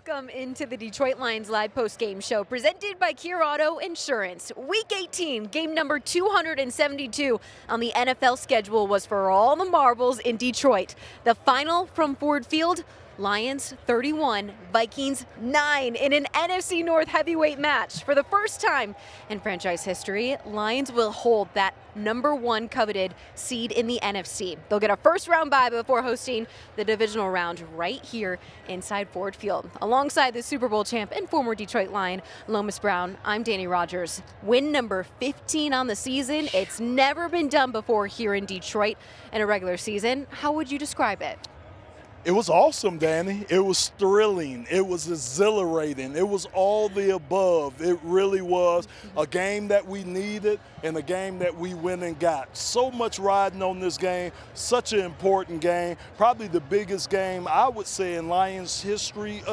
Welcome into the Detroit Lions live post-game show presented by Kier Auto Insurance. Week 18, game number 272 on the NFL schedule was for all the marbles in Detroit. The final from Ford Field, Lions 31, Vikings 9 in an NFC North heavyweight match. For the first time in franchise history, Lions will hold that #1 coveted seed in the NFC. They'll get a first-round bye before hosting the divisional round right here inside Ford Field. Alongside the Super Bowl champ and former Detroit Lion, Lomas Brown, I'm Dannie Rogers. Win number 15 on the season. It's never been done before here in Detroit in a regular season. How would you describe it? It was awesome, Danny. It was thrilling. It was exhilarating. It was all the above. It really was a game that we needed and a game that we went and got. So much riding on this game. Such an important game. Probably the biggest game, I would say, in Lions history,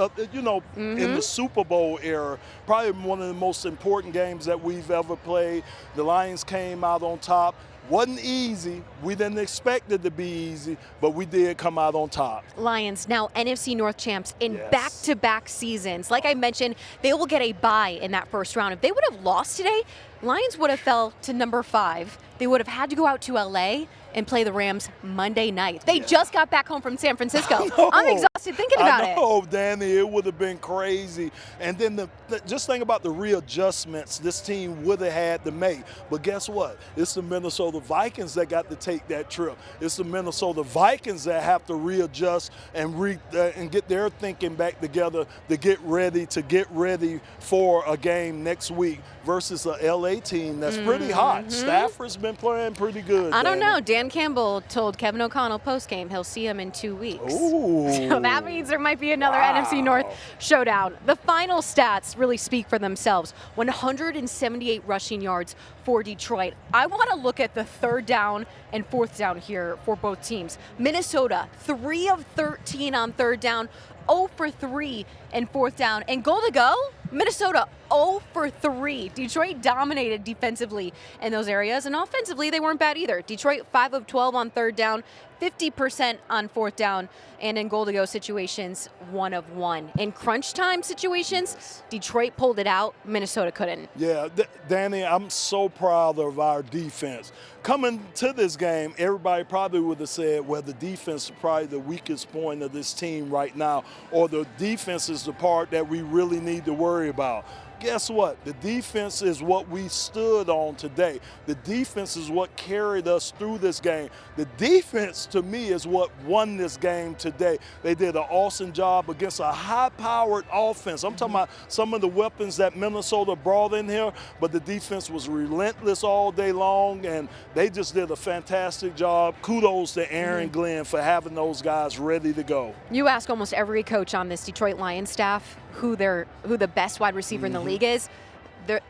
in the Super Bowl era. Probably one of the most important games that we've ever played. The Lions came out on top. Wasn't easy. We didn't expect it to be easy, but we did come out on top. Lions now NFC North champs in back-to-back seasons. Like I mentioned, they will get a bye in that first round. If they would have lost today, Lions would have fell to number 5. They would have had to go out to LA and play the Rams Monday night. They just got back home from San Francisco. I'm exhausted thinking about it. I know, Danny, it would have been crazy. And then just think about the readjustments this team would have had to make. But guess what? It's the Minnesota Vikings that got to take that trip. It's the Minnesota Vikings that have to readjust and get their thinking back together to get ready for a game next week versus a LA team that's pretty hot. Stafford's been playing pretty good. I don't know. Dan Campbell told Kevin O'Connell post-game he'll see him in 2 weeks. Ooh. So that means there might be another NFC North showdown. The final stats really speak for themselves. 178 rushing yards for Detroit. I want to look at the third down and fourth down here for both teams. Minnesota, 3 of 13 on third down, 0 for 3 in fourth down. And goal to go, Minnesota 0 for 3. Detroit dominated defensively in those areas, and offensively they weren't bad either. Detroit 5 of 12 on third down, 50% on fourth down, and in goal to go situations, 1 of 1. In crunch time situations, Detroit pulled it out, Minnesota couldn't. Yeah, Danny, I'm so proud of our defense. Coming to this game, everybody probably would have said, well, the defense is probably the weakest point of this team right now, or the defense is the part that we really need to worry about. Guess what? The defense is what we stood on today. The defense is what carried us through this game. The defense, to me, is what won this game today. They did an awesome job against a high-powered offense. I'm talking about some of the weapons that Minnesota brought in here, but the defense was relentless all day long, and they just did a fantastic job. Kudos to Aaron Glenn for having those guys ready to go. You ask almost every coach on this Detroit Lions staff who the best wide receiver in the league is.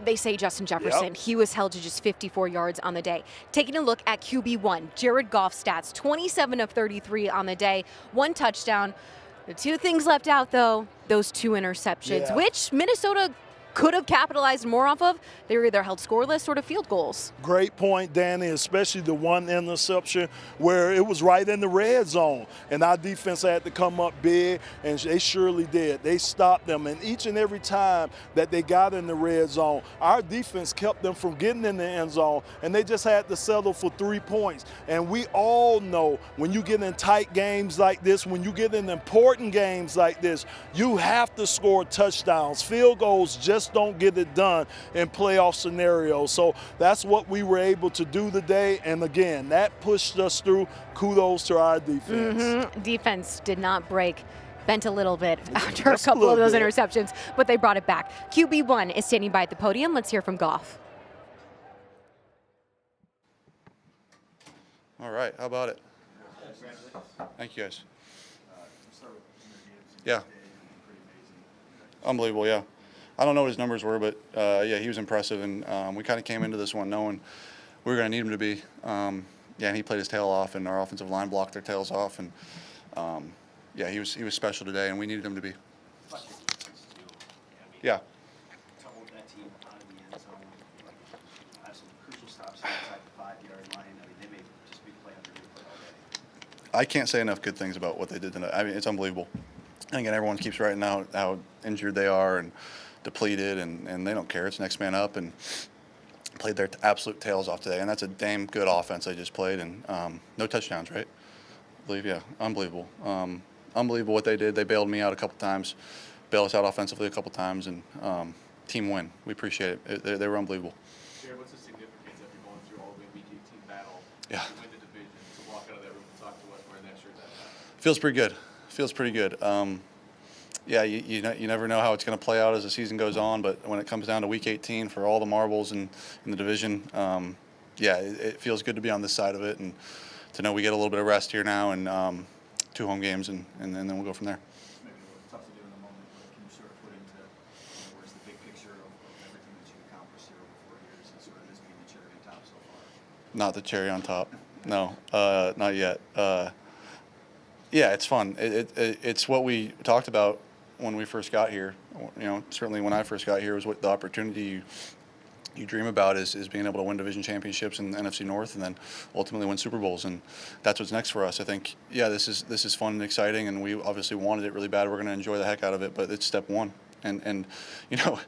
They say Justin Jefferson. Yep. He was held to just 54 yards on the day. Taking a look at QB1, Jared Goff stats, 27 of 33 on the day, 1 touchdown. The 2 things left out, though, those 2 interceptions, which Minnesota could have capitalized more off of. They were either held scoreless or to field goals. Great point, Danny, especially the 1 interception where it was right in the red zone. And our defense had to come up big, and they surely did. They stopped them. And each and every time that they got in the red zone, our defense kept them from getting in the end zone, and they just had to settle for 3 points. And we all know when you get in tight games like this, when you get in important games like this, you have to score touchdowns. Field goals just don't get it done in playoff scenarios. So that's what we were able to do today. And again, that pushed us through. Kudos to our defense. Defense did not break. Bent a little bit after a couple of those interceptions, but they brought it back. QB1 is standing by at the podium. Let's hear from Goff. All right, how about it? Thank you, guys. Yeah. Unbelievable, yeah. I don't know what his numbers were, but yeah, he was impressive, and we kind of came into this one knowing we were going to need him to be. Yeah, and he played his tail off, and our offensive line blocked their tails off, and yeah, he was special today, and we needed him to be. Yeah. To hold that team out of the end zone, have some crucial stops inside the 5-yard line. I mean, they may just be playing after good play all day. I can't say enough good things about what they did tonight. I mean, it's unbelievable. And again, everyone keeps writing out how injured they are and depleted, and they don't care. It's next man up, and played their absolute tails off today. And that's a damn good offense they just played, and no touchdowns, right? I believe, yeah, unbelievable. Unbelievable what they did. They bailed me out a couple times, bailed us out offensively a couple times, and team win. We appreciate it. They were unbelievable. Jared, what's the significance of you going through all the way Week 18 battle Yeah. to win the division, to walk out of that room and talk to us wearing that shirt that time? Feels pretty good. Feels pretty good. Yeah, you never know how it's going to play out as the season goes on, but when it comes down to Week 18 for all the marbles in the division, yeah, it feels good to be on this side of it and to know we get a little bit of rest here now and 2 home games, and then we'll go from there. Maybe tough to do in the moment, but can you sort of put into where's the big picture of everything that you've accomplished here over 4 years and sort of this being the cherry on top so far? Not the cherry on top. No, not yet. Yeah, it's fun. It's what we talked about when we first got here. You know, certainly when I first got here was what the opportunity you dream about is being able to win division championships in the NFC North and then ultimately win Super Bowls, and that's what's next for us. I think, yeah, this is fun and exciting, and we obviously wanted it really bad. We're going to enjoy the heck out of it, but it's step one. And you know,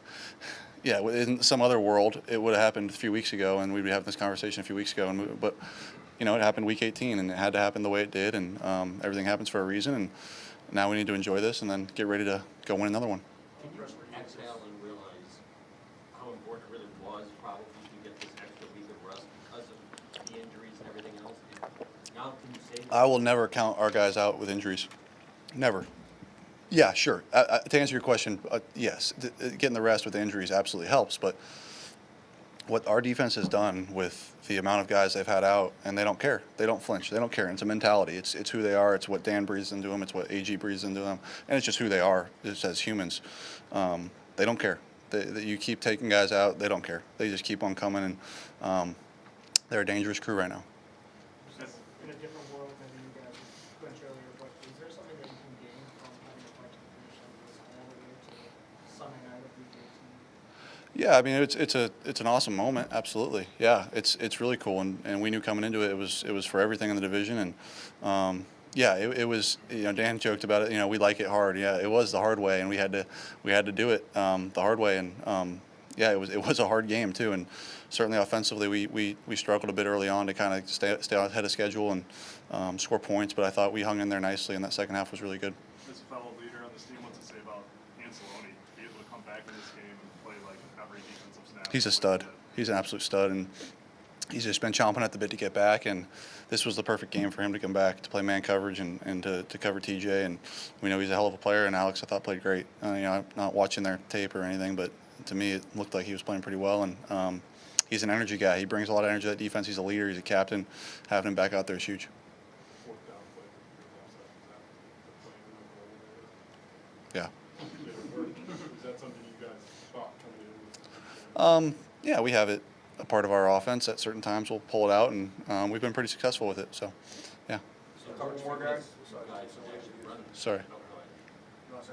yeah, in some other world, it would have happened a few weeks ago, and we'd be having this conversation a few weeks ago, but you know, it happened Week 18, and it had to happen the way it did, and everything happens for a reason, and now we need to enjoy this and then get ready to go win another one. Can you exhale and realize how important it really was probably to get this extra week of rest because of the injuries and everything else? And now can you say that? I will never count our guys out with injuries. Never. Yeah, sure. To answer your question, yes, getting the rest with injuries absolutely helps, but what our defense has done with the amount of guys they've had out, and they don't care. They don't flinch. They don't care. It's a mentality. It's who they are. It's what Dan breathes into them. It's what AG breathes into them. And it's just who they are just as humans. They don't care. You keep taking guys out, they don't care. They just keep on coming, and they're a dangerous crew right now. In a different world than you guys mentioned earlier, but is there something that you can gain from having a fight to the finish on this all the way to Sunday night of Week 18? Yeah, I mean it's an awesome moment. Absolutely, yeah. It's really cool, and we knew coming into it it was for everything in the division, and yeah, it was. You know, Dan joked about it. You know, we like it hard. Yeah, it was the hard way, and we had to do it the hard way, and yeah, it was a hard game too, and certainly offensively we struggled a bit early on to kind of stay ahead of schedule and score points, but I thought we hung in there nicely, and that second half was really good. As a fellow leader on this team, what's to say about Anzalone? Be able to come back in this game and play like every defensive snap. He's a stud. He's an absolute stud, and he's just been chomping at the bit to get back, and this was the perfect game for him to come back to play man coverage and to cover TJ, and we know he's a hell of a player, and Alex I thought played great. You know, I'm not watching their tape or anything, but to me it looked like he was playing pretty well, and he's an energy guy. He brings a lot of energy to that defense. He's a leader. He's a captain. Having him back out there is huge. Yeah. Is that something you guys thought coming in? Yeah, we have it a part of our offense. At certain times, we'll pull it out, and we've been pretty successful with it. So, yeah. So coach, more guys actually running. Sorry.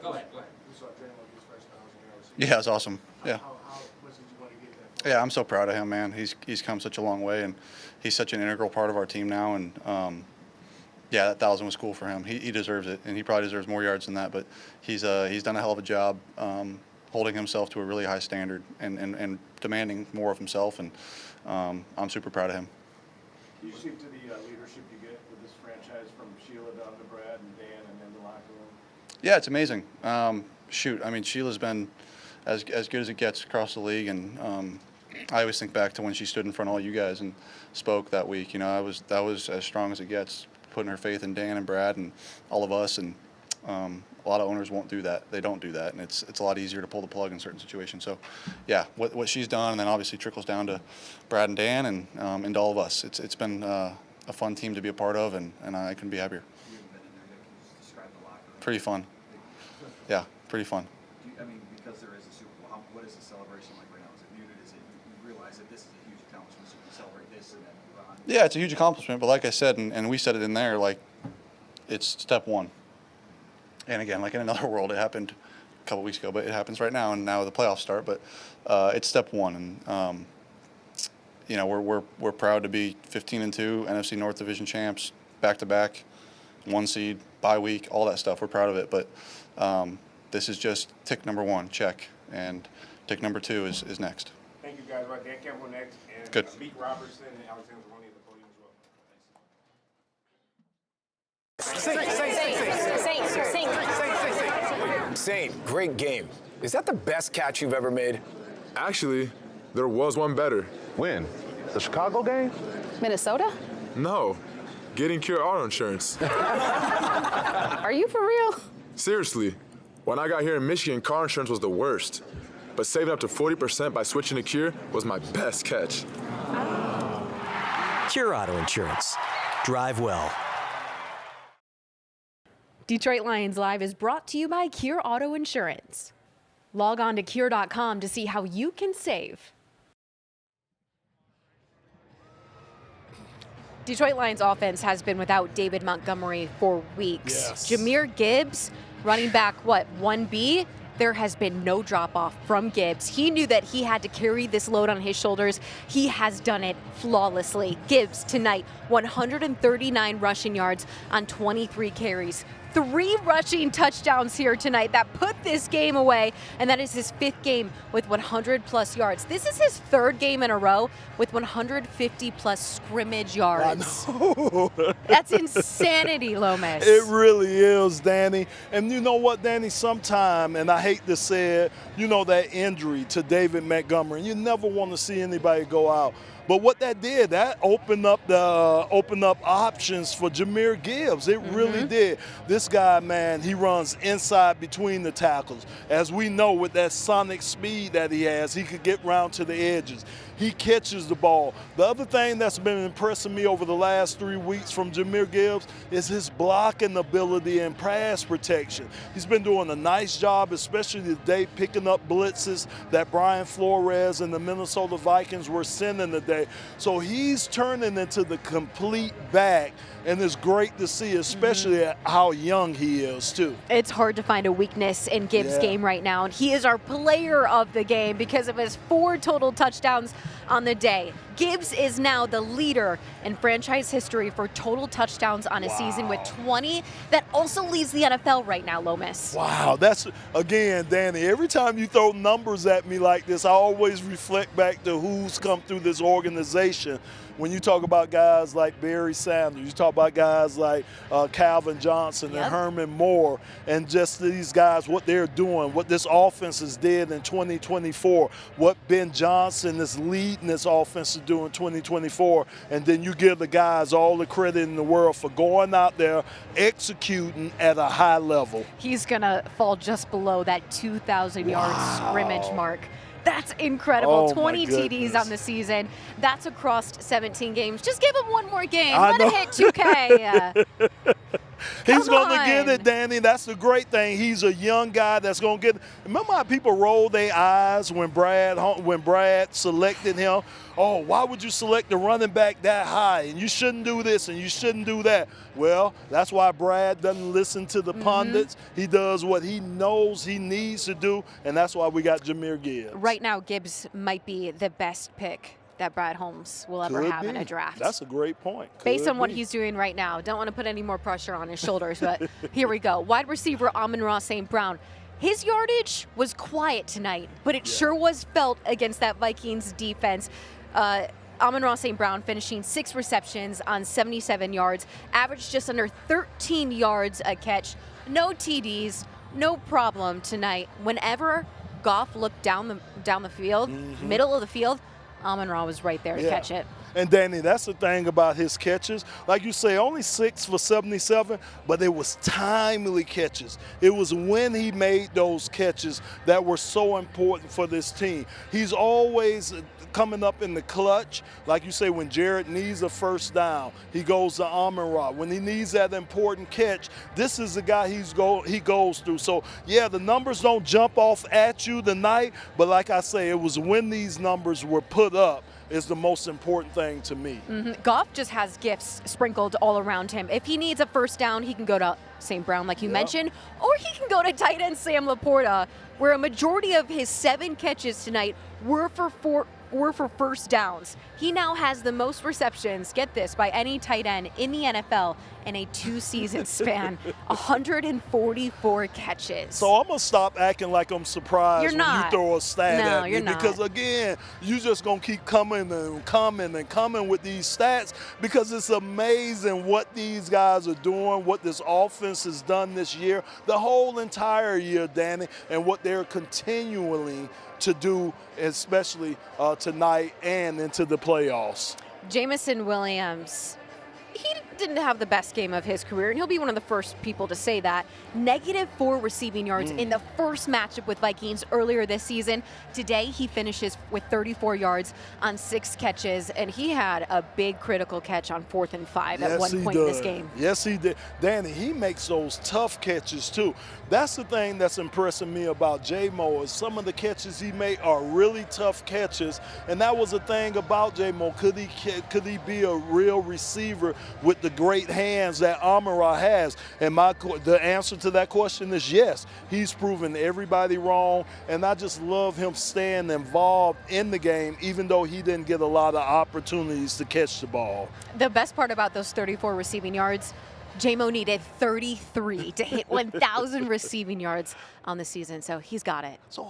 Go ahead. We saw Danny Rogers first 1,000 yards. Yeah, it's awesome. Yeah. How much did you want to get that? Yeah, I'm so proud of him, man. He's come such a long way, and he's such an integral part of our team now. And yeah, that 1,000 was cool for him. He deserves it, and he probably deserves more yards than that. But he's done a hell of a job holding himself to a really high standard and demanding more of himself. And I'm super proud of him. Can you speak to the leadership you get with this franchise from Sheila down to Brad and Dan and then the locker room? Yeah, it's amazing. Shoot, I mean, Sheila's been as good as it gets across the league, and I always think back to when she stood in front of all you guys and spoke that week. You know, that was as strong as it gets, putting her faith in Dan and Brad and all of us. And a lot of owners won't do that. They don't do that, and it's a lot easier to pull the plug in certain situations. So, yeah, what she's done, and then obviously trickles down to Brad and Dan and to all of us. It's been a fun team to be a part of, and I couldn't be happier. You haven't been in there yet. Can you just describe the locker room? Pretty fun. Yeah, pretty fun. I mean, because there is a Super Bowl, what is the celebration like right now? Is it muted? Is it you realize that this is a huge accomplishment, so we celebrate this and then move on? Yeah, it's a huge accomplishment, but like I said, and we said it in there, like, it's step one. And again, like in another world, it happened a couple weeks ago, but it happens right now, and now the playoffs start. But it's step one, and you know, we're proud to be 15-2 NFC North Division champs, back to back. 1 seed, bye week, all that stuff. We're proud of it. But this is just tick number 1, check. And tick number 2 is next. Thank you guys. Right there, Campbell next, and Good. Amik Robertson and Anzalone at the podium as well. Saint, great game. Is that the best catch you've ever made? Actually, there was one better. When? The Chicago game? Minnesota? No, getting Cure Auto Insurance. Are you for real? Seriously, when I got here in Michigan, car insurance was the worst. But saving up to 40% by switching to Cure was my best catch. Cure Auto Insurance. Drive well. Detroit Lions Live is brought to you by Cure Auto Insurance. Log on to cure.com to see how you can save. Detroit Lions offense has been without David Montgomery for weeks. Yes. Jahmyr Gibbs, running back, 1B? There has been no drop-off from Gibbs. He knew that he had to carry this load on his shoulders. He has done it flawlessly. Gibbs tonight, 139 rushing yards on 23 carries. 3 rushing touchdowns here tonight that put this game away, and that is his 5th game with 100-plus yards. This is his 3rd game in a row with 150-plus scrimmage yards. I know. That's insanity, Lomas. It really is, Danny. And you know what, Danny? Sometime, and I hate to say it, you know, that injury to David Montgomery, you never want to see anybody go out. But what that did, that opened up options for Jahmyr Gibbs. It really did. This guy, man, he runs inside between the tackles. As we know, with that sonic speed that he has, he could get round to the edges. He catches the ball. The other thing that's been impressing me over the last 3 weeks from Jahmyr Gibbs is his blocking ability and pass protection. He's been doing a nice job, especially today, picking up blitzes that Brian Flores and the Minnesota Vikings were sending today. So he's turning into the complete back, and it's great to see, especially at how young he is, too. It's hard to find a weakness in Gibbs' game right now, and he is our player of the game because of his 4 total touchdowns on the day. Gibbs is now the leader in franchise history for total touchdowns on a season with 20. That also leads the NFL right now, Lomas. Wow, that's, again, Danny, every time you throw numbers at me like this, I always reflect back to who's come through this organization. When you talk about guys like Barry Sanders, you talk about guys like Calvin Johnson and Herman Moore, and just these guys, what they're doing, what this offense has did in 2024, what Ben Johnson is leading this offense to do in 2024, and then you give the guys all the credit in the world for going out there, executing at a high level. He's going to fall just below that 2,000-yard scrimmage mark. That's incredible. 20 TDs on the season. That's across 17 games. Just give him one more game. Let him hit 2K. He's going to get it, Danny. That's the great thing. He's a young guy that's going to get it. Remember how people rolled their eyes when Brad selected him? Oh, why would you select the running back that high? And you shouldn't do this and you shouldn't do that. Well, that's why Brad doesn't listen to the pundits. He does what he knows he needs to do, and that's why we got Jahmyr Gibbs. Right now, Gibbs might be the best pick that Brad Holmes will ever have in a draft. That's a great point. Based on what he's doing right now. Don't want to put any more pressure on his shoulders, but here we go. Wide receiver Amon-Ra St. Brown. His yardage was quiet tonight, but it sure was felt against that Vikings defense. Amon-Ra St. Brown finishing 6 receptions on 77 yards, averaged just under 13 yards a catch. No TDs, no problem tonight. Whenever Goff looked down the field, middle of the field, Amon-Ra was right there to catch it. And Danny, that's the thing about his catches. Like you say, only 6 for 77, but it was timely catches. It was when he made those catches that were so important for this team. He's always coming up in the clutch. Like you say, when Jared needs a first down, he goes to Amon-Ra. When he needs that important catch, this is the guy he goes through. So, yeah, the numbers don't jump off at you tonight, but like I say, it was when these numbers were put up is the most important thing to me. Goff just has gifts sprinkled all around him. If he needs a first down, he can go to St. Brown, like you mentioned, or he can go to tight end Sam Laporta, where a majority of his 7 catches tonight were for were for first downs. He now has the most receptions, get this, by any tight end in the NFL in a 2-season span, 144 catches. So I'm going to stop acting like I'm surprised You're when not. you throw a stat No, at me. you're not. Because, again, you just going to keep coming and coming and coming with these stats because it's amazing what these guys are doing, what this offense has done this year, the whole entire year, Danny, and what they're continually to do, especially tonight and into the playoffs. Jamison Williams, he didn't have the best game of his career, and he'll be one of the first people to say that. -4 receiving yards in the first matchup with Vikings earlier this season. Today, he finishes with 34 yards on 6 catches, and he had a big critical catch on 4th and 5 at one point in this game. Yes, he did. Danny, he makes those tough catches, too. That's the thing that's impressing me about J-Mo is some of the catches he made are really tough catches, and that was the thing about J-Mo. Could he be a real receiver with the great hands that Amara has? And the answer to that question is yes. He's proven everybody wrong, and I just love him staying involved in the game, even though he didn't get a lot of opportunities to catch the ball. The best part about those 34 receiving yards, J-Mo needed 33 to hit 1,000 receiving yards on the season, so he's got it. So,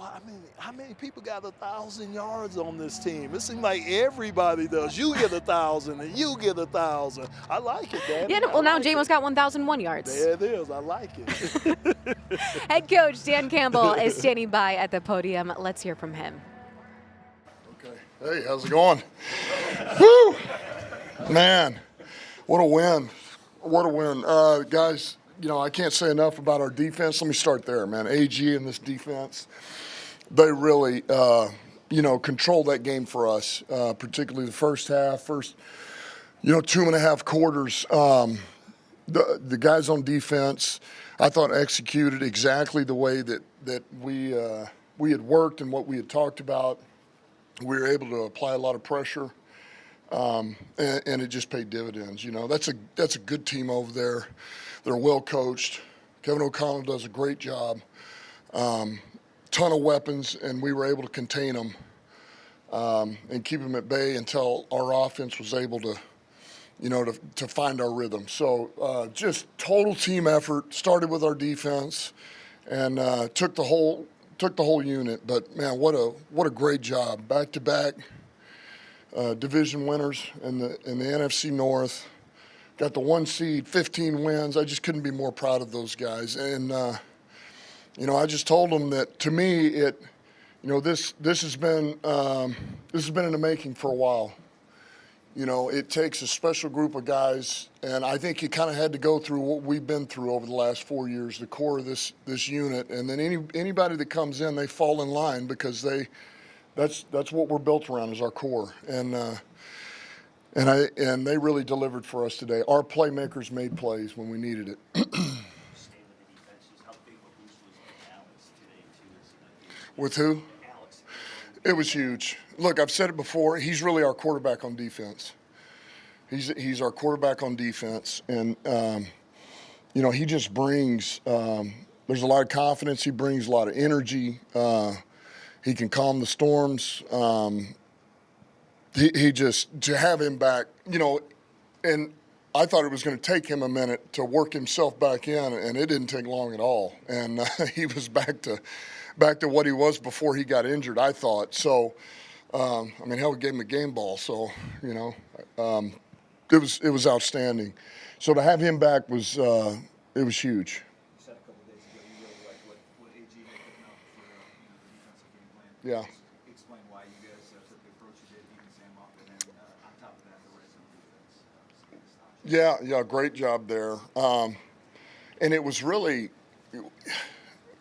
how many people got 1,000 yards on this team? It seems like everybody does. You get 1,000 and you get 1,000. I like it, Danny. Yeah, well, now J-Mo's got 1,001 yards. There it is. I like it. Head coach Dan Campbell is standing by at the podium. Let's hear from him. Okay. Hey, how's it going? Woo! Man, what a win. What a win. Guys, I can't say enough about our defense. Let me start there, man. AG and this defense, they really, controlled that game for us, particularly the first half, 2.5 quarters. The guys on defense, I thought executed exactly the way that we had worked and what we had talked about. We were able to apply a lot of pressure. And it just paid dividends. That's a good team over there. They're well coached. Kevin O'Connell does a great job. Ton of weapons, and we were able to contain them and keep them at bay until our offense was able to, to find our rhythm. So just total team effort. Started with our defense, and took the whole unit. But man, what a great job. Back to back. Division winners in the NFC North, got the 1 seed, 15 wins. I just couldn't be more proud of those guys. And I just told them that to me, this has been in the making for a while. It takes a special group of guys, and I think you kind of had to go through what we've been through over the last 4 years, the core of this unit, and then anybody that comes in, they fall in line because That's what we're built around is our core, and they really delivered for us today. Our playmakers made plays when we needed it. With who? It was huge. Look, I've said it before. He's really our quarterback on defense. He's our quarterback on defense, and he just brings. There's a lot of confidence. He brings a lot of energy. He can calm the storms. He just, to have him back, and I thought it was going to take him a minute to work himself back in, and it didn't take long at all. And he was back to what he was before he got injured, I thought. So, hell, we gave him a game ball. So, it was outstanding. So to have him back was huge. Yeah. Explain why you guys took the approach you did, even Sam off, and then on top of that, the rest of the defense. Yeah, great job there. And it was really,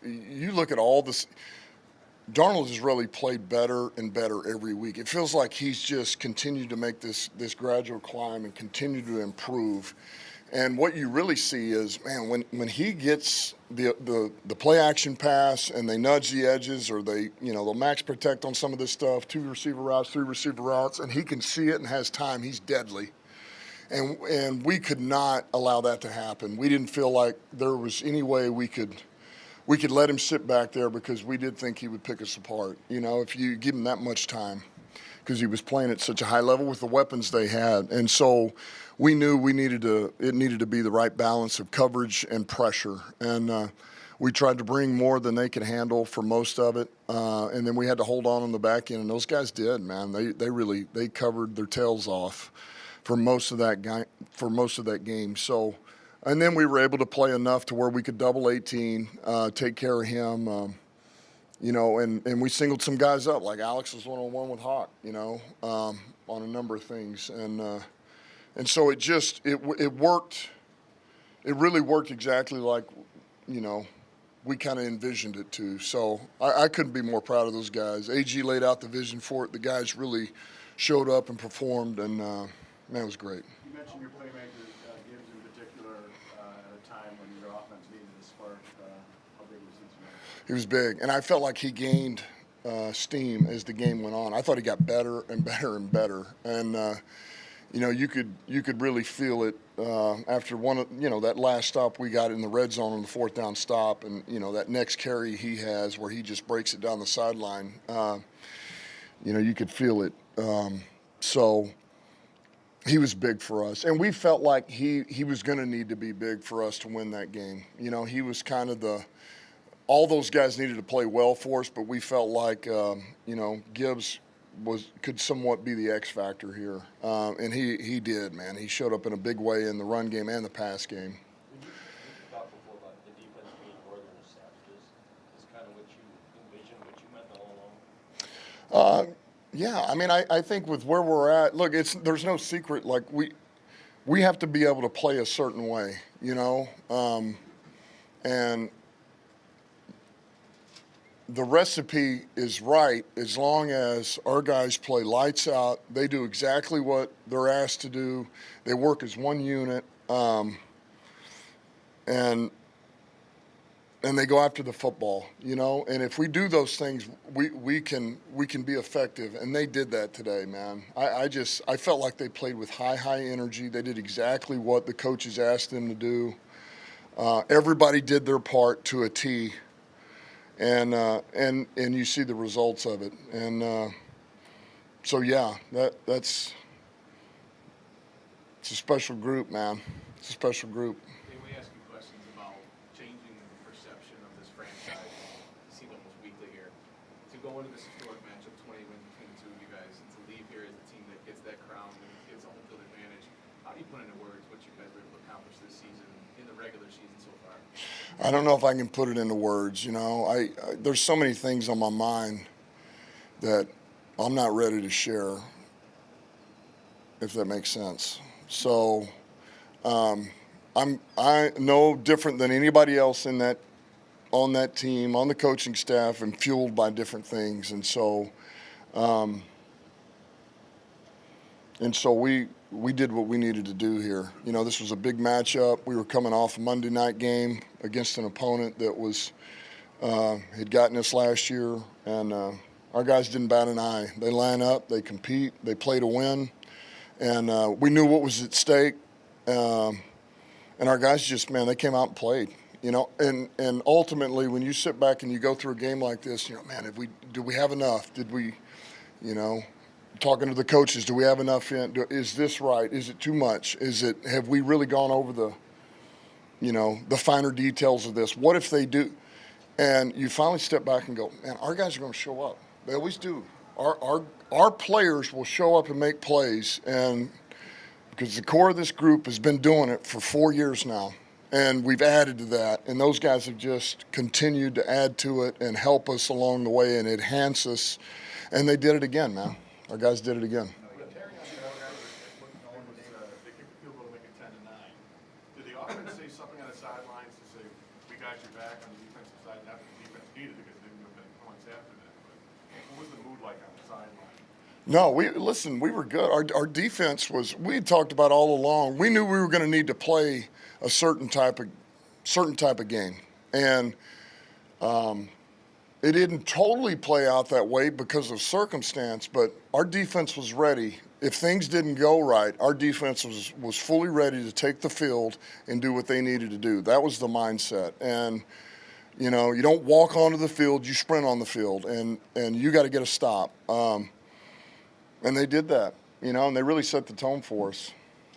you look at all this, Darnold has really played better and better every week. It feels like he's just continued to make this gradual climb and continue to improve. And what you really see is, man, when he gets the play action pass and they nudge the edges, or they'll max protect on some of this stuff, 2 receiver routes, 3 receiver routes, and he can see it and has time, he's deadly. And we could not allow that to happen. We didn't feel like there was any way we could let him sit back there, because we did think he would pick us apart, if you give him that much time. because he was playing at such a high level with the weapons they had. And so we knew it needed to be the right balance of coverage and pressure. And we tried to bring more than they could handle for most of it. And then we had to hold on the back end, and those guys did, man. They covered their tails off for most of that game. So, and then we were able to play enough to where we could double 18, take care of him, you know, and we singled some guys up, like Alex was one-on-one with Hawk, you know, on a number of things. And so it worked. It really worked exactly like, you know, we kind of envisioned it to. So I couldn't be more proud of those guys. AG laid out the vision for it. The guys really showed up and performed, and man, it was great. You mentioned your playmaker, Gibbs in particular, at a time when your offense needed a spark. How big was he tonight? He was big, and I felt like he gained steam as the game went on. I thought he got better and better and better, and you know, you could really feel it after that last stop we got in the red zone on the fourth down stop, and you know, that next carry he has where he just breaks it down the sideline. You know, you could feel it. So he was big for us, and we felt like he was going to need to be big for us to win that game. You know, he was kind of all those guys needed to play well for us, but we felt like you know, Gibbs could somewhat be the X factor here, and he did, man. He showed up in a big way in the run game and the pass game. You talked before about the defense being more than the savages. Is kind of what you envisioned, what you meant all along? Yeah, I mean, I think with where we're at, look, there's no secret. Like we have to be able to play a certain way, you know, and the recipe is right as long as our guys play lights out. They do exactly what they're asked to do. They work as one unit, and they go after the football, you know. And if we do those things, we can be effective. And they did that today, man. I felt like they played with high energy. They did exactly what the coaches asked them to do. Everybody did their part to a T. And you see the results of it, and so yeah, it's a special group, man. It's a special group. They may ask you questions about changing the perception of this franchise. You see it almost weekly here. To go into this historic matchup, 20 wins between the two of you guys, and to leave here as a team that gets that crown and gets a home field advantage. How do you put into words what you guys were able to accomplish this season in the regular season so far? I don't know if I can put it into words, you know. There's so many things on my mind that I'm not ready to share, if that makes sense. So I'm no different than anybody else on that team, on the coaching staff, and fueled by different things. And so we did what we needed to do here. You know, this was a big matchup. We were coming off a Monday night game against an opponent that was had gotten us last year, and our guys didn't bat an eye. They line up, they compete, they play to win, and we knew what was at stake. And our guys just, man, they came out and played. You know, and ultimately, when you sit back and you go through a game like this, you know, man, did we have enough? Did we, you know? Talking to the coaches, do we have enough in? Is this right? Is it too much? Have we really gone over the finer details of this? What if they do? And you finally step back and go, man, our guys are going to show up. They always do. Our players will show up and make plays, and because the core of this group has been doing it for 4 years now, and we've added to that, and those guys have just continued to add to it and help us along the way and enhance us, and they did it again, man. Our guys did it again. They kicked the field goal to make it 10-9. Did the offense say something on the sidelines to say, we got your back on the defensive side? Not that the defense needed it because they didn't have been points after that. But what was the mood like on the sideline? No, we were good. Our defense was, we had talked about all along. We knew we were going to need to play a certain type of game. And it didn't totally play out that way because of circumstance, but our defense was ready. If things didn't go right, our defense was fully ready to take the field and do what they needed to do. That was the mindset. And, you know, you don't walk onto the field, you sprint on the field, and you got to get a stop. And they did that, you know, and they really set the tone for us.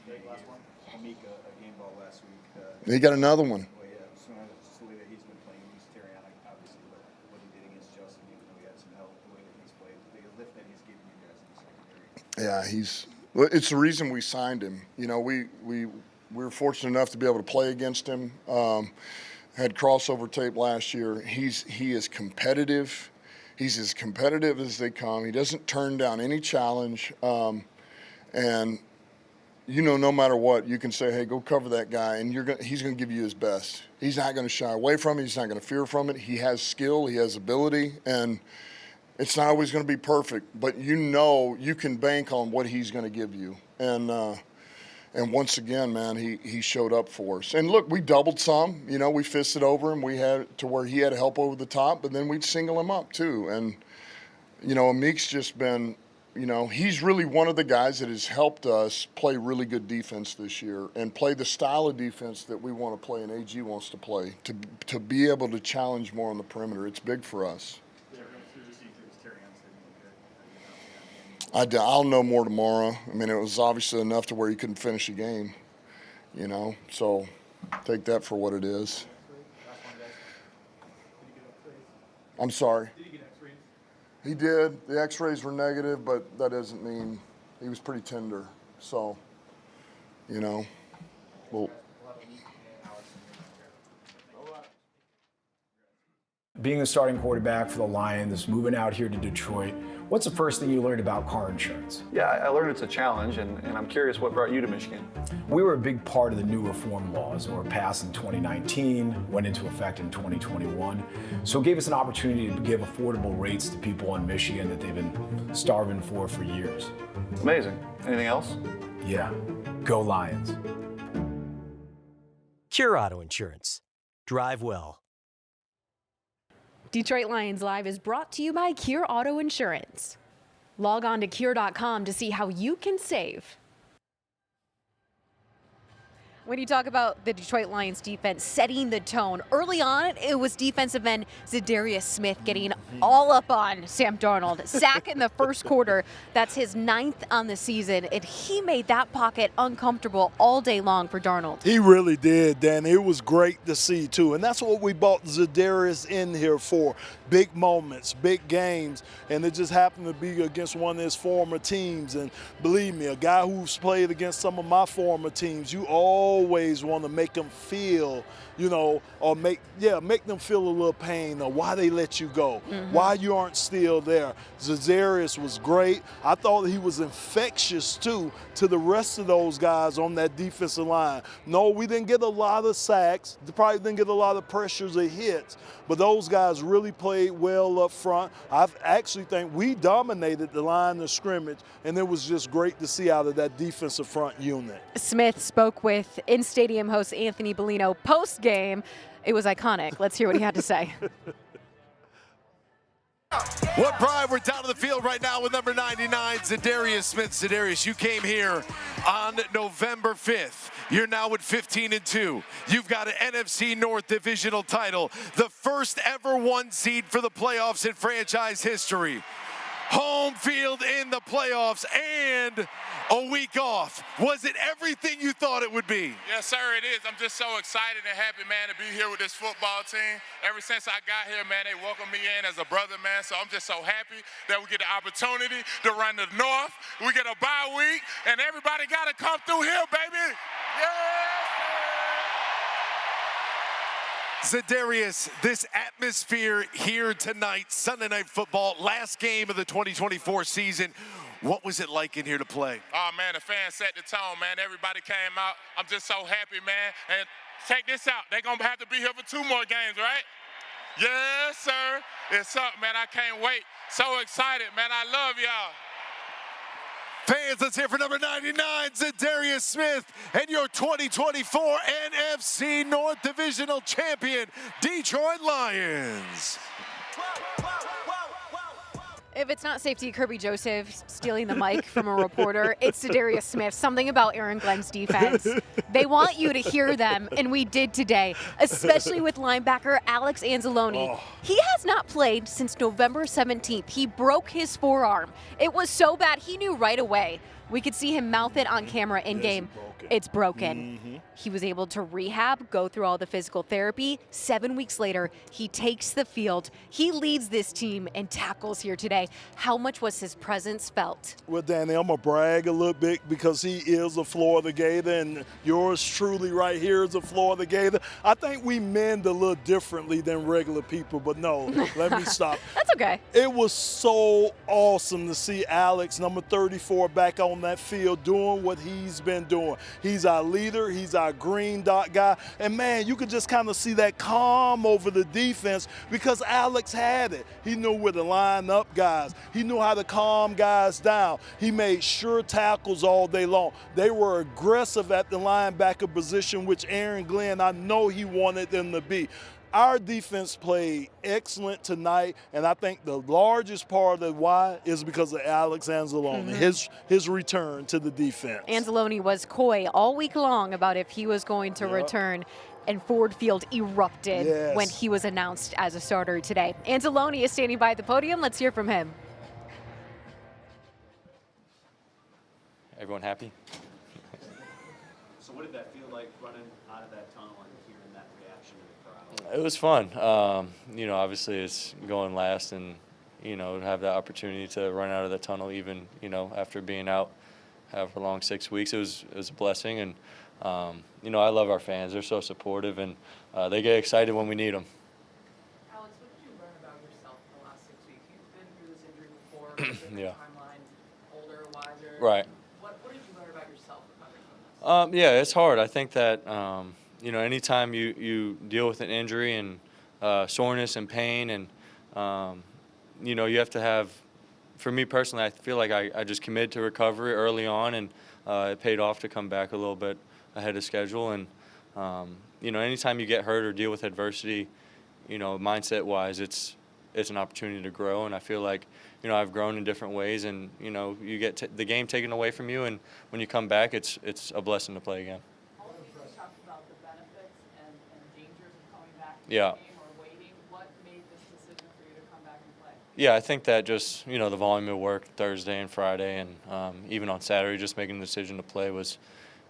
Last one. Amik, a game ball last week. He got another one. Well, yeah, just the way that he's been playing. He's Terriana, obviously, but what he did against Justin, even though he had some help, the way that he's played, the lift that he's giving you guys in the secondary. Yeah, it's the reason we signed him. You know, we were fortunate enough to be able to play against him. Had crossover tape last year. He is competitive. He's as competitive as they come. He doesn't turn down any challenge. And, you know, no matter what, you can say, hey, go cover that guy, and he's going to give you his best. He's not going to shy away from it. He's not going to fear from it. He has skill. He has ability. And it's not always going to be perfect, but you know you can bank on what he's going to give you. And once again, man, he showed up for us. And look, we doubled some. You know, we fisted over him. We had to where he had help over the top, but then we'd single him up too. And, you know, Amik's just been, you know, he's really one of the guys that has helped us play really good defense this year and play the style of defense that we want to play and AG wants to play, to be able to challenge more on the perimeter. It's big for us. I'll know more tomorrow. I mean, it was obviously enough to where he couldn't finish the game, you know. So take that for what it is. I'm sorry. Did he get X-rays? He did. The X-rays were negative, but that doesn't mean he was pretty tender. So, you know, well. Being the starting quarterback for the Lions, moving out here to Detroit, what's the first thing you learned about car insurance? Yeah, I learned it's a challenge, and I'm curious what brought you to Michigan. We were a big part of the new reform laws that were passed in 2019, went into effect in 2021. So it gave us an opportunity to give affordable rates to people in Michigan that they've been starving for years. Amazing. Anything else? Yeah. Go Lions. Cure Auto Insurance. Drive well. Detroit Lions Live is brought to you by Cure Auto Insurance. Log on to cure.com to see how you can save. When you talk about the Detroit Lions defense setting the tone, early on it was defensive end Za'Darius Smith getting all up on Sam Darnold. Sack in the first quarter. That's his 9th on the season, and he made that pocket uncomfortable all day long for Darnold. He really did, Dan. It was great to see, too. And that's what we brought Za'Darius in here for. Big moments, big games, and it just happened to be against one of his former teams. And believe me, a guy who's played against some of my former teams, you always want to make them feel, you know, or make them feel a little pain or why they let you go, why you aren't still there. Za'Darius was great. I thought he was infectious, too, to the rest of those guys on that defensive line. No, we didn't get a lot of sacks. Probably didn't get a lot of pressures or hits, but those guys really played well up front. I actually think we dominated the line of scrimmage, and it was just great to see out of that defensive front unit. Smith spoke with in-stadium host Anthony Bellino post-game. It was iconic. Let's hear what he had to say. What pride, we're down to the field right now with number 99, Za'Darius Smith. Za'Darius, you came here on November 5th. You're now at 15-2. You've got an NFC North divisional title, the first ever 1 seed for the playoffs in franchise history. Home field in the playoffs and a week off. Was it everything you thought it would be? Yes, sir, it is. I'm just so excited and happy, man, to be here with this football team. Ever since I got here, man, they welcomed me in as a brother, man, so I'm just so happy that we get the opportunity to run the North. We get a bye week, and everybody got to come through here, baby. Yeah! Za'Darius, this atmosphere here tonight, Sunday Night Football, last game of the 2024 season. What was it like in here to play? Oh, man, the fans set the tone, man. Everybody came out. I'm just so happy, man. And check this out. They're going to have to be here for 2 more games, right? Yes, sir. It's up, man. I can't wait. So excited, man. I love y'all. Fans, let's hear for number 99, Za'Darius Smith, and your 2024 NFC North Divisional Champion, Detroit Lions. If it's not safety Kirby Joseph stealing the mic from a reporter, it's Za'Darius Smith. Something about Aaron Glenn's defense. They want you to hear them, and we did today, especially with linebacker Alex Anzalone. He has not played since November 17th. He broke his forearm. It was so bad, he knew right away. We could see him mouth it on camera in-game. It's broken. He was able to rehab, go through all the physical therapy. 7 weeks later, he takes the field. He leads this team and tackles here today. How much was his presence felt? Well, Danny, I'm going to brag a little bit because he is a Florida Gator, and yours truly right here is a Florida Gator. I think we mend a little differently than regular people, but no, let me stop. That's okay. It was so awesome to see Alex, number 34, back on that field doing what he's been doing. He's our leader. He's our green dot guy. And, man, you could just kind of see that calm over the defense because Alex had it. He knew where to line up guys. He knew how to calm guys down. He made sure tackles all day long. They were aggressive at the linebacker position, which Aaron Glenn, I know he wanted them to be. Our defense played excellent tonight, and I think the largest part of why is because of Alex Anzalone, his return to the defense. Anzalone was coy all week long about if he was going to return, and Ford Field erupted when he was announced as a starter today. Anzalone is standing by the podium. Let's hear from him. Everyone happy? So what did that feel like running out of that tunnel and hearing that reaction of the crowd? It was fun. You know, obviously it's going last, and you know, to have that opportunity to run out of the tunnel, even you know, after being out for a long 6 weeks, it was a blessing. And you know, I love our fans. They're so supportive, and they get excited when we need them. Alex, what did you learn about yourself in the last 6 weeks? You've been through this injury before. Yeah. Timeline, older, wiser. Right. What did you learn about yourself recovering from this? Yeah, it's hard. I think that you know, anytime you deal with an injury and soreness and pain, and you know, you have to have. For me personally, I feel like I just committed to recovery early on, and it paid off to come back a little bit ahead of schedule. And you know, anytime you get hurt or deal with adversity, you know, mindset-wise, it's an opportunity to grow. And I feel like, you know, I've grown in different ways, and you know, you get the game taken away from you, and when you come back, it's a blessing to play again. All of you talked about the benefits and dangers of coming back to Yeah. the game or waiting. What made this decision for you to come back and play? Yeah, I think that just, you know, the volume of work Thursday and Friday, and even on Saturday, just making the decision to play was,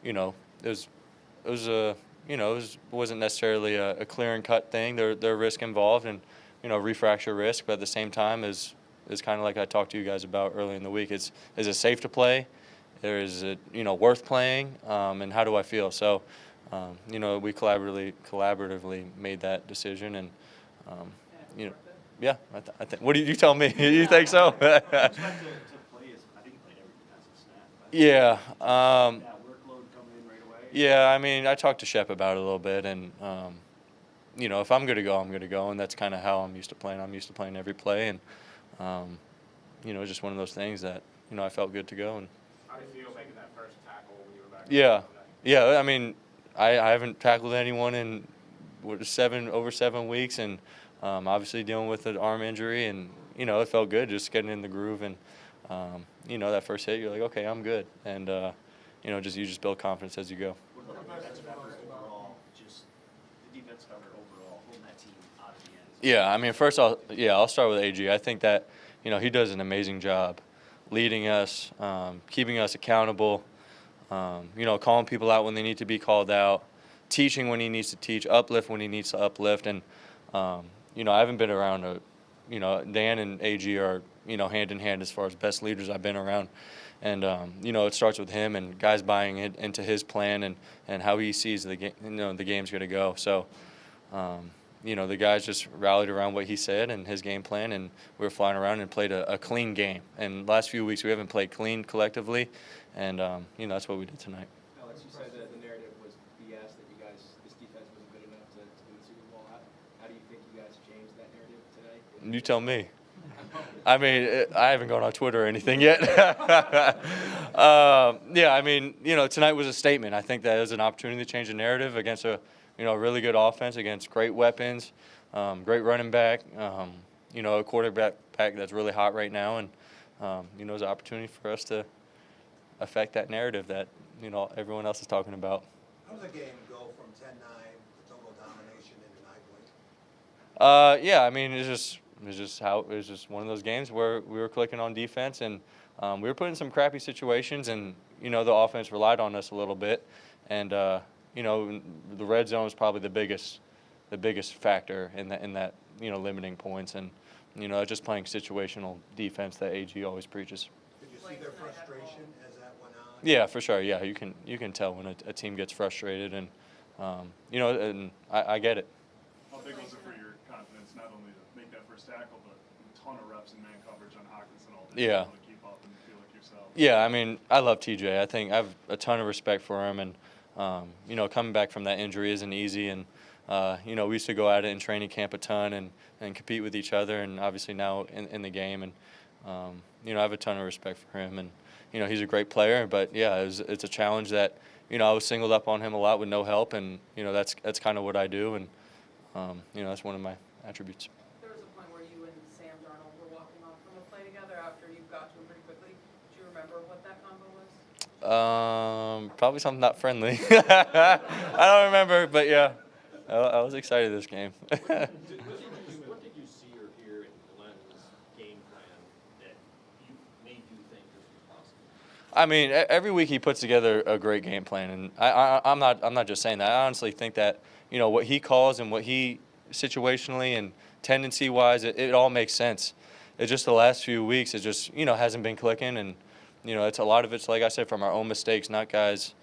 you know, it was a, you know, it wasn't necessarily a clear and cut thing. There risk involved, and you know, refracture risk, but at the same time is kind of like I talked to you guys about early in the week. Is it safe to play? Is it, you know, worth playing? And how do I feel? So, you know, we collaboratively made that decision, and you know, yeah, I think. What do you tell me? You think so? Yeah. Yeah, I mean, I talked to Shep about it a little bit, and you know, if I'm going to go, I'm going to go, and that's kind of how I'm used to playing. I'm used to playing every play, and you know, just one of those things that, you know, I felt good to go. And how did you feel making that first tackle when you were back? Yeah. I mean, I haven't tackled anyone in over 7 weeks, and obviously dealing with an arm injury, and you know, it felt good just getting in the groove, and you know, that first hit, you're like, okay, I'm good, and you know, you just build confidence as you go. What about the defensive effort overall? Just the defensive effort overall, holding that team out of the end. Yeah, I mean, first I'll start with AG. I think that, you know, he does an amazing job leading us, keeping us accountable, you know, calling people out when they need to be called out, teaching when he needs to teach, uplift when he needs to uplift. And, you know, I haven't been around you know, Dan and AG are, you know, hand in hand as far as best leaders I've been around. And, you know, it starts with him and guys buying into his plan and how he sees the game, you know, the game's going to go. So, you know, the guys just rallied around what he said and his game plan, and we were flying around and played a clean game. And last few weeks we haven't played clean collectively, and, you know, that's what we did tonight. Alex, you said that the narrative was BS, that you guys, this defense wasn't good enough to win the Super Bowl. How do you think you guys changed that narrative today? You tell me. I mean, I haven't gone on Twitter or anything yet. Yeah, I mean, you know, tonight was a statement. I think that it was an opportunity to change the narrative against a, you know, really good offense, against great weapons, great running back, you know, a quarterback attack that's really hot right now, and it's an opportunity for us to affect that narrative that everyone else is talking about. How does a game go from 10-9 to total domination into 9 points? Yeah, I mean, it's just one of those games where we were clicking on defense, and we were put in some crappy situations, and the offense relied on us a little bit, and the red zone is probably the biggest factor in that limiting points, and just playing situational defense that AG always preaches. Did you see their frustration as that went on? Yeah, for sure. Yeah, you can tell when a team gets frustrated, and and I get it. How big was it for your confidence not only to make that first tackle, but a ton of reps in man coverage on Hawkinson all day? Yeah. To keep up and feel like yourself. Yeah, I mean, I love TJ. I think I have a ton of respect for him, and coming back from that injury isn't easy, and we used to go at it in training camp a ton and compete with each other, and obviously now in the game, and I have a ton of respect for him, and he's a great player, but yeah, it's a challenge that I was singled up on him a lot with no help, and that's kind of what I do, and that's one of my attributes. There was a point where you and Sam Darnold were walking off from a play together after you got to him pretty quickly. Do you remember what that combo was? Probably something not friendly. I don't remember, but yeah, I was excited this game. What did you see or hear in Glenn's game plan that made you think this was possible? I mean, every week he puts together a great game plan, and I'm not just saying that. I honestly think that what he calls and what he situationally and tendency-wise, it all makes sense. It's just the last few weeks, it just hasn't been clicking, and it's a lot of it's, like I said, from our own mistakes, not guys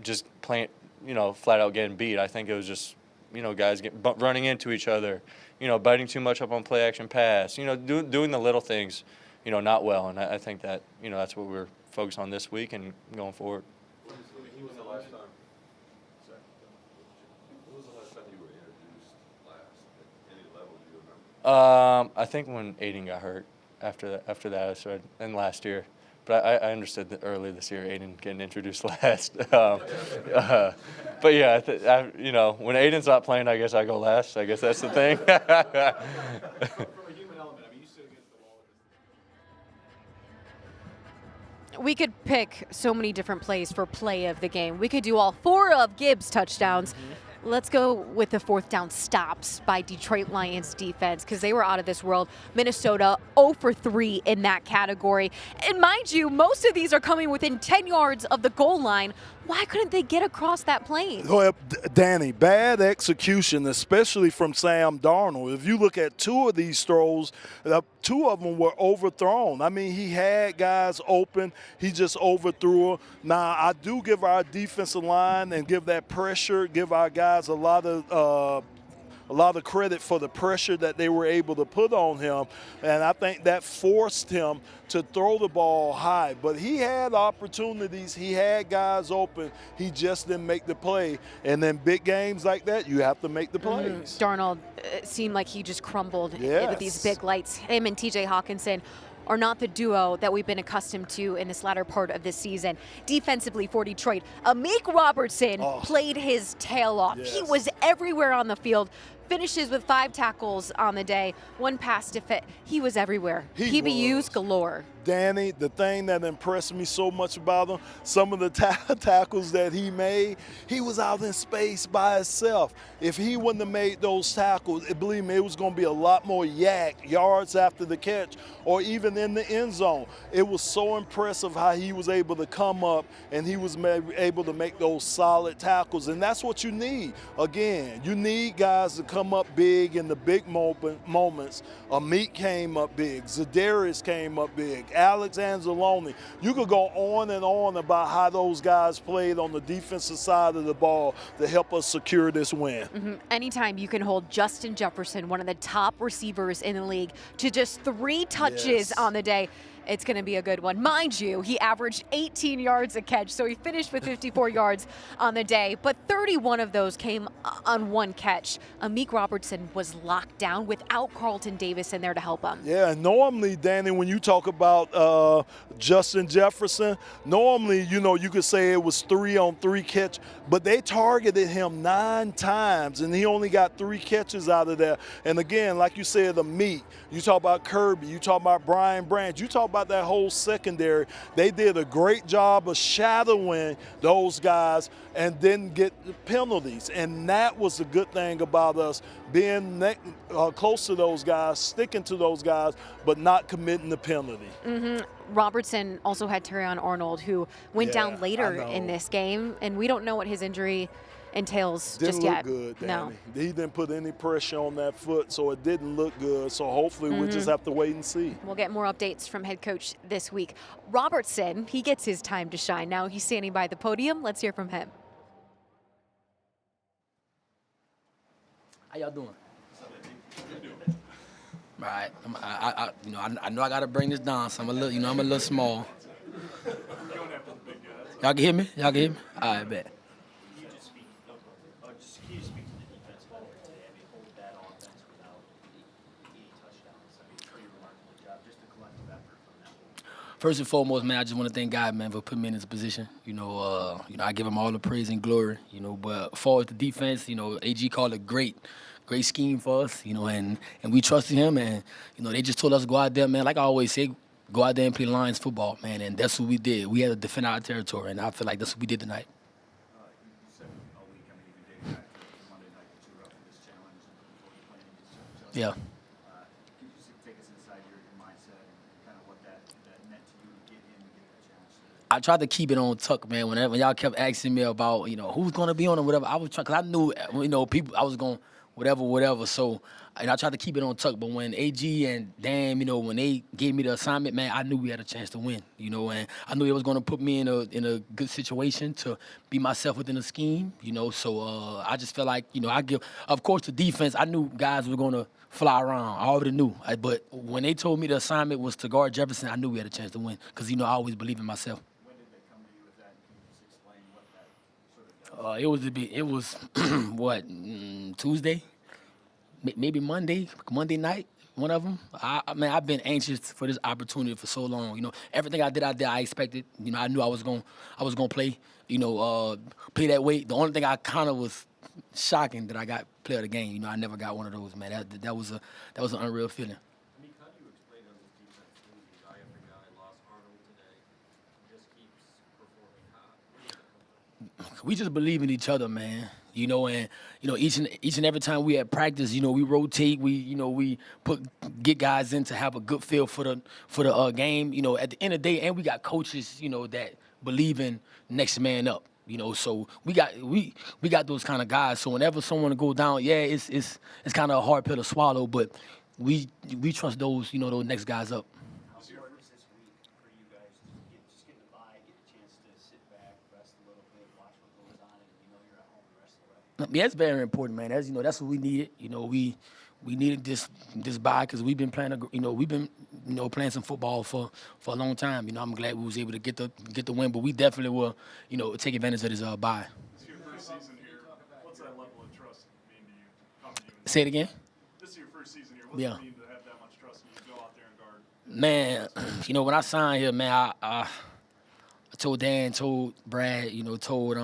just playing flat out getting beat. I think it was just guys running into each other, biting too much up on play action pass, doing the little things not well, and I think that that's what we're focused on this week and going forward. When was the last time? When was the last time you were introduced last at any level do you remember? I think when Aiden got hurt. After that, I started, and last year. But I understood that early this year, Aiden getting introduced last. But yeah, when Aiden's not playing, I guess I go last. I guess that's the thing. From a human element, I mean, you stood against the wall. We could pick so many different plays for play of the game. We could do all 4 of Gibbs' touchdowns. Let's go with the 4th down stops by Detroit Lions defense, because they were out of this world. Minnesota 0 for 3 in that category. And mind you, most of these are coming within 10 yards of the goal line. Why couldn't they get across that plane? Well, Danny, bad execution, especially from Sam Darnold. If you look at 2 of these throws, 2 of them were overthrown. I mean, he had guys open. He just overthrew them. Now, I do give our defensive line and give that pressure, give our guys a lot of credit for the pressure that they were able to put on him, and I think that forced him to throw the ball high. But he had opportunities. He had guys open. He just didn't make the play. And then big games like that, you have to make the plays. Darnold seemed like he just crumbled Yes. with these big lights. Him and TJ Hawkinson are not the duo that we've been accustomed to in this latter part of this season. Defensively for Detroit, Amik Robertson played his tail off. Yes. He was everywhere on the field. Finishes with 5 tackles on the day, 1 pass to fit. He was everywhere. PBUs galore. Danny, the thing that impressed me so much about him, some of the tackles that he made, he was out in space by himself. If he wouldn't have made those tackles, believe me, it was going to be a lot more yards after the catch, or even in the end zone. It was so impressive how he was able to come up and he was able to make those solid tackles, and that's what you need. Again, you need guys to come up big in the big moments. Amik came up big. Za'Darius came up big. Alex Anzalone. You could go on and on about how those guys played on the defensive side of the ball to help us secure this win. Anytime you can hold Justin Jefferson, one of the top receivers in the league, to just 3 touches on the day, it's going to be a good one. Mind you, he averaged 18 yards a catch, so he finished with 54 yards on the day, but 31 of those came on one catch. Amik Robertson was locked down without Carlton Davis in there to help him. Yeah, normally, Danny, when you talk about Justin Jefferson, normally, you could say it was 3-on-3 catch, but they targeted him 9 times, and he only got 3 catches out of there. And again, like you said, Amik, you talk about Kirby, you talk about Brian Branch, you talk about that whole secondary. They did a great job of shadowing those guys and didn't get penalties. And that was the good thing about us, being close to those guys, sticking to those guys, but not committing the penalty. Robertson also had Terrion Arnold, who went down later in this game, and we don't know what his injury entails just yet. Didn't look good, No. Danny. He didn't put any pressure on that foot, so it didn't look good. So hopefully we'll just have to wait and see. We'll get more updates from head coach this week. Robertson, he gets his time to shine. Now he's standing by the podium. Let's hear from him. How y'all doing? All right, I know I gotta bring this down. So I'm a little small. Y'all can hear me? Y'all can hear me? All right, bet. First and foremost, man, I just want to thank God, man, for putting me in this position. I give him all the praise and glory. But as far as the defense, AG called it great scheme for us. And we trusted him, and they just told us to go out there, man. Like I always say, go out there and play Lions football, man. And that's what we did. We had to defend our territory, and I feel like that's what we did tonight. Yeah. I tried to keep it on tuck, man. When y'all kept asking me about, who's gonna be on or whatever, I was trying, cause I knew, people, I was going whatever. So, and I tried to keep it on tuck. But when AG and Dan, when they gave me the assignment, man, I knew we had a chance to win. And I knew it was gonna put me in a good situation to be myself within the scheme. So I just felt like, of course, the defense. I knew guys were gonna fly around. I already knew. But when they told me the assignment was to guard Jefferson, I knew we had a chance to win. Cause I always believe in myself. It was what, Tuesday, maybe Monday night, one of them. I've been anxious for this opportunity for so long. Everything I did out there, I expected. I knew I was gonna play. Play that way. The only thing I kind of was shocking that I got player of the game. I never got one of those, man. That was an unreal feeling. We just believe in each other, man. And each and every time we at practice, we rotate. We get guys in to have a good feel for the game. At the end of the day, and we got coaches, that believe in next man up. So we got those kind of guys. So whenever someone go down, it's kind of a hard pill to swallow, but we trust those those next guys up. Yeah, it's very important, man. That's what we needed. We needed this bye because we've been playing playing some football for a long time. I'm glad we was able to get the win, but we definitely will take advantage of this bye. This is your first season here. What's that level of trust mean to you? Say it again. This is your first season here. What's it mean to have that much trust in you to go out there and guard? Man, when I signed here, man, I told Dan, told Brad, told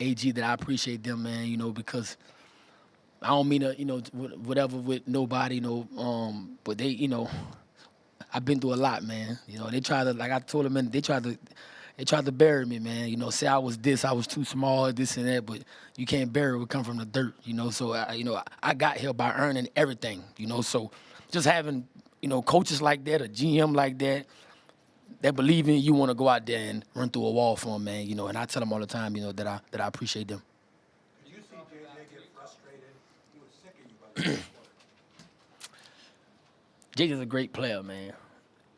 AG that I appreciate them, man, because I don't mean to, whatever with nobody, but they, I've been through a lot, man. They tried to, like I told them, they tried to bury me, man. Say I was this, I was too small, this and that, but you can't bury what come from the dirt, So, I got here by earning everything, So just having, coaches like that, a GM like that believe in you, want to go out there and run through a wall for them, man. And I tell them all the time, that I appreciate them. Did you see JJ get frustrated? He was sick of you by the JJ's a great player, man.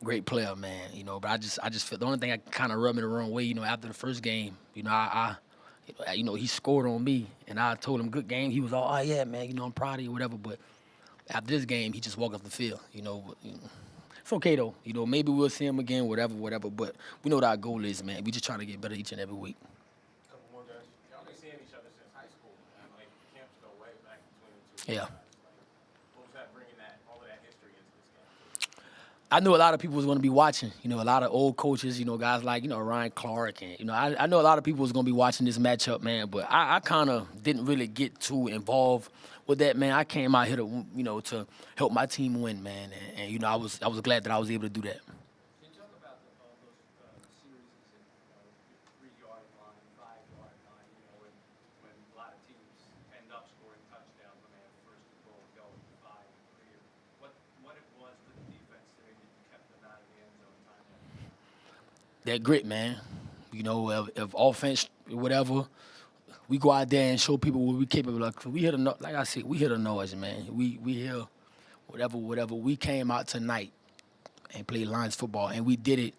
Great player, man. But I just feel the only thing that kind of rubbed me the wrong way, after the first game, he scored on me, and I told him good game. He was all, oh yeah, man, I'm proud of you, whatever. But after this game, he just walked off the field, it's okay though. You know, maybe we'll see him again, whatever. But we know what our goal is, man. We just trying to get better each and every week. Couple more guys. Y'all been seeing each other since high school, and like camps go way back between the two. Yeah. What was that bringing all of that history into this game? I knew a lot of people was going to be watching. You know, a lot of old coaches. You know, guys like Ryan Clark, and I know a lot of people was going to be watching this matchup, man. But I kind of didn't really get too involved with that, man. I came out here to to help my team win, man. And I was glad that I was able to do that. Can you talk about those series in 3-yard line, 5-yard line, when a lot of teams end up scoring touchdowns when they have first and goal, go 5 and 3. What it was for the defense today that kept them out of the end zone time? That grit, man. If offense, whatever, we go out there and show people what we're capable of. We hear like I said, we hear the noise, man. We hear whatever. We came out tonight and played Lions football, and we did it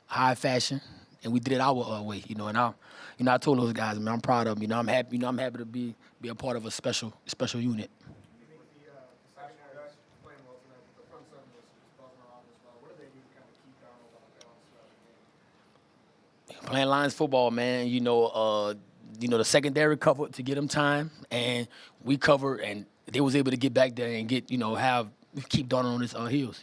high fashion, and we did it our way. And I told those guys, man, I'm proud of them. I'm happy. I'm happy to be a part of a special unit. Playing Lions football, man, the secondary covered to get them time, and we covered, and they was able to get back there and keep Darnold on his heels.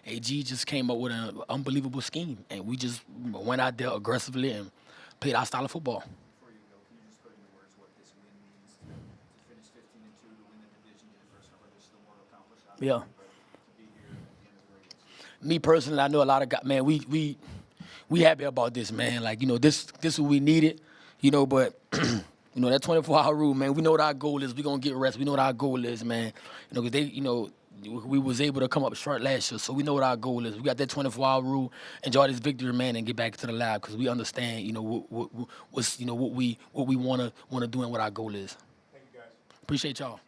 AG just came up with an unbelievable scheme, and we just went out there aggressively and played our style of football. Before you go, can you just put into words what this win means to finish 15-2, to win the division, get the first number, this is the more accomplished out Yeah. to be here at the end of the regular season? Me personally, I know a lot of guys, man, we happy about this, man. Like, this is what we needed, but that 24-hour rule, man, we know what our goal is. We're going to get rest. We know what our goal is, man. Because we was able to come up short last year, so we know what our goal is. We got that 24-hour rule, enjoy this victory, man, and get back to the lab because we understand, what we want to do and what our goal is. Thank you, guys. Appreciate y'all.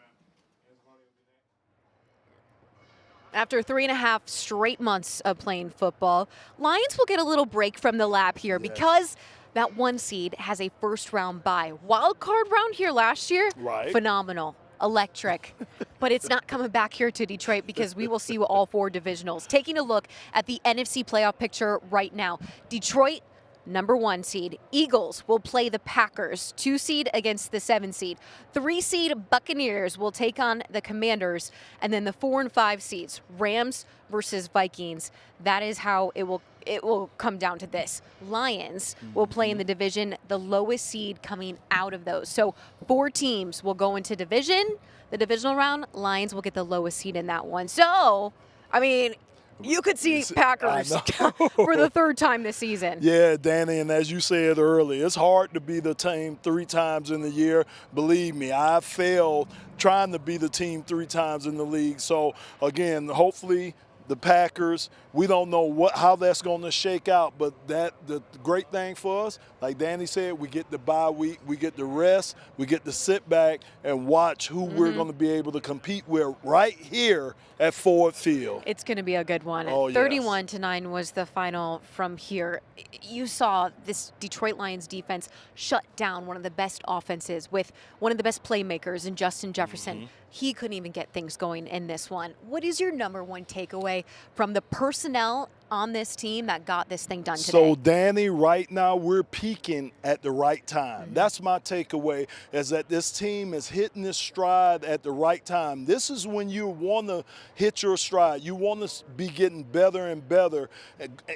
After 3.5 straight months of playing football, Lions will get a little break from the lab here because that 1 seed has a first-round bye. Wild card round here last year, phenomenal, electric. But it's not coming back here to Detroit because we will see all 4 divisionals. Taking a look at the NFC playoff picture right now, Detroit, number 1 seed. Eagles will play the Packers, 2 seed against the 7 seed. 3 seed Buccaneers will take on the Commanders, and then the 4 and 5 seeds, Rams versus Vikings. That is how it will come down to this. Lions will play in the division, the lowest seed coming out of those. So 4 teams will go into the divisional round. Lions will get the lowest seed in that one. So, you could see Packers for the 3rd time this season. Yeah, Danny, and as you said earlier, it's hard to be the team 3 times in the year. Believe me, I failed trying to be the team 3 times in the league. So, again, hopefully the Packers, we don't know how that's going to shake out, but the great thing for us, like Danny said, we get the bye week, we get the rest, we get to sit back and watch who we're going to be able to compete with right here at Ford Field. It's going to be a good one. Oh, 31-9 was the final from here. You saw this Detroit Lions defense shut down one of the best offenses with one of the best playmakers in Justin Jefferson. He couldn't even get things going in this one. What is your number 1 takeaway from the personnel on this team that got this thing done today? So, Danny, right now we're peaking at the right time. That's my takeaway, is that this team is hitting this stride at the right time. This is when you want to hit your stride. You want to be getting better and better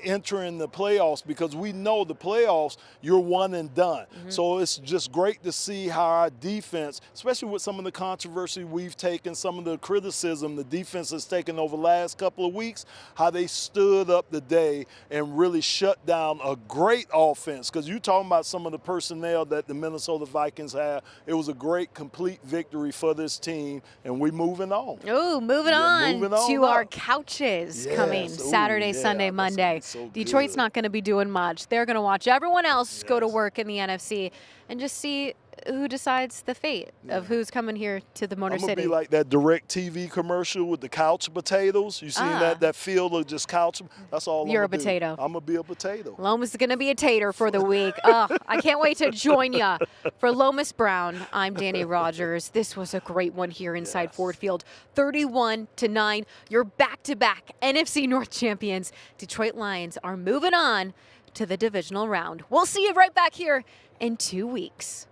entering the playoffs, because we know the playoffs, you're one and done. So it's just great to see how our defense, especially with some of the controversy we've taken, some of the criticism the defense has taken over the last couple of weeks, how they stood up today and really shut down a great offense. Because you're talking about some of the personnel that the Minnesota Vikings have. It was a great, complete victory for this team, and we're moving on. Oh, moving on to our couches coming Saturday, Sunday, Monday. Detroit's not going to be doing much. They're going to watch everyone else go to work in the NFC and just see who decides the fate of who's coming here to the Motor I'm gonna City. be like that Direct TV commercial with the couch potatoes. You seen that field of just couch? That's all. You're I'm gonna a potato. I'm gonna be a potato. Lomas is going to be a tater for the week. I can't wait to join ya. For Lomas Brown, I'm Dannie Rogers. This was a great one here inside Ford Field. 31-9. You're back-to-back NFC North champions. Detroit Lions are moving on to the divisional round. We'll see you right back here in 2 weeks.